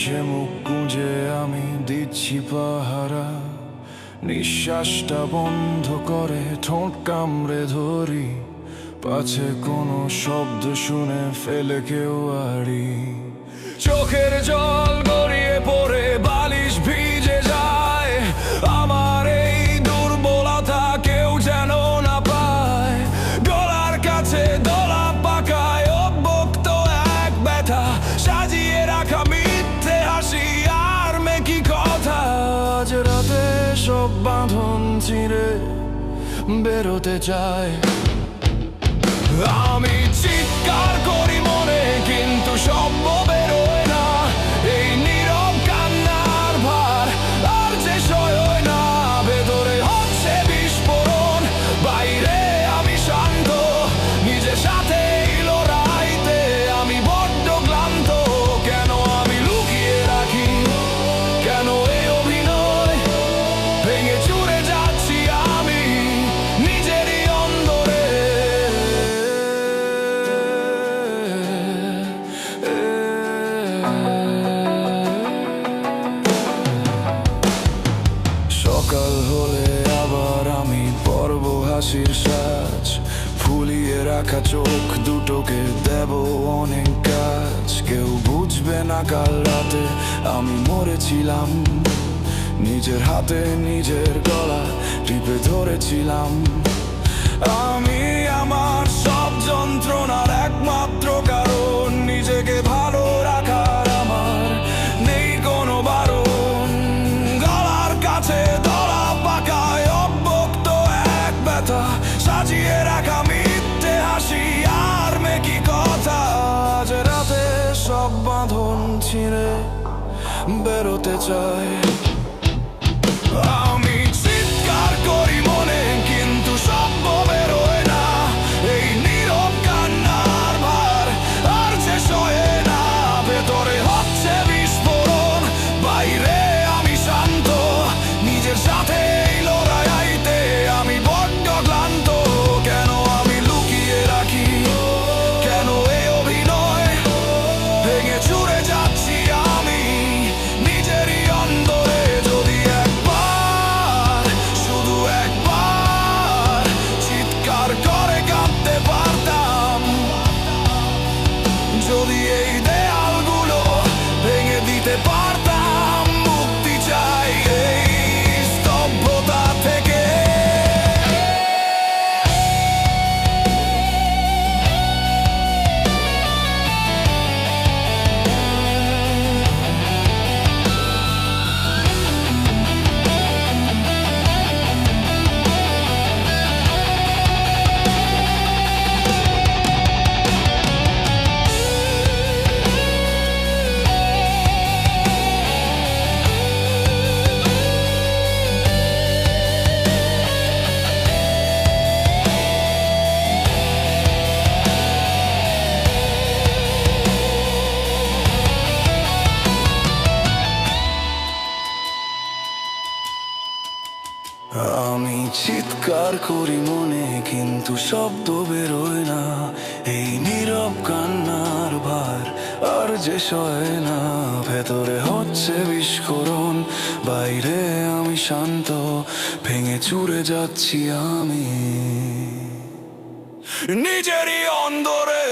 সে মুখ গুঁজে আমি দিচ্ছি পাহারা। নিঃশ্বাসটা বন্ধ করে ঠোঁট কামড়ে ধরি, পাছে কোনো শব্দ শুনে ফেলে কেউ আড়ি। চোখের জল গড়িয়ে পড়ে বালিশ ভিজে যায়, আমার এই দুর্বলতা কেউ যেন না পায়। গলার কাছে দলা পাকায় অব্যক্ত এক ব্যথা, সাজিয়ে রাখা মিথ্যে হাসি আর মেকি কথা। আজ রাতে সব বাঁধন ছিঁড়ে বেরোতে চায়। আমি চিৎকার করি মনে, কিন্তু শব্দ বেরোয় না। এই নীরব কান্নার ভার আর যে সয় না। ভেতরে হচ্ছে বিস্ফোরণ, বাইরে আমি শান্ত। নিজের সাথে লড়াইতে আমি বড্ড ক্লান্ত। কেন আমি লুকিয়ে রাখি, কেন এই অভিনয়? ভেঙে চুরে যাচ্ছি আমি নিজেরই অন্দরে। সকাল হলে আবার আমি পরব হাসির সাজ, ফুলিয়ে রাখা চোখ দুটোকে দেব অনেক কাজ। কেউ বুঝবে না কাল রাতে আমি মরেছিলাম, নিজের হাতে নিজের গলা টিপে ধরেছিলাম। আমি আমার সব যন্ত্রণার একমাত্র কারণ, নিজেকে ভালো রাখার আমার নেই কোনো বারণ। গলার কাছে দলা পাকায় অব্যক্ত এক ব্যথা, সাজিয়ে রাখা মিথ্যে হাসি আর মেকি কথা। আজ রাতে সব বাঁধন ছিঁড়ে বেরোতে চাই। আমি চিৎকার করি মনে, কিন্তু শব্দ বেরোয় না। এই নীরব কান্নার ভার আর যে সয় না। ভেতরে হচ্ছে বিস্ফোরণ, বাইরে আমি শান্ত। নিজের সাথে লড়াইতে আমি বড্ড ক্লান্ত। কেন আমি লুকিয়ে রাখি, কেন এই অভিনয়? ভেঙে চুরে যাচ্ছি আমি নিজেরই অন্দরে। যদি একবার, শুধু একবার চিৎকার করে কাঁদতে পারতাম, যদি এই দেয়ালগুলো ভেঙে দিতে পারতাম। মুক্তি চাই এই স্তব্ধতা থেকে। আমি চিৎকার করি মনে, কিন্তু শব্দ বেরোয় না। এই নীরব কান্নার ভার আর যে সয় না। ভেতরে হচ্ছে বিস্ফোরণ, বাইরে আমি শান্ত। ভেঙে চুরে যাচ্ছি আমি নিজেরই অন্দরে।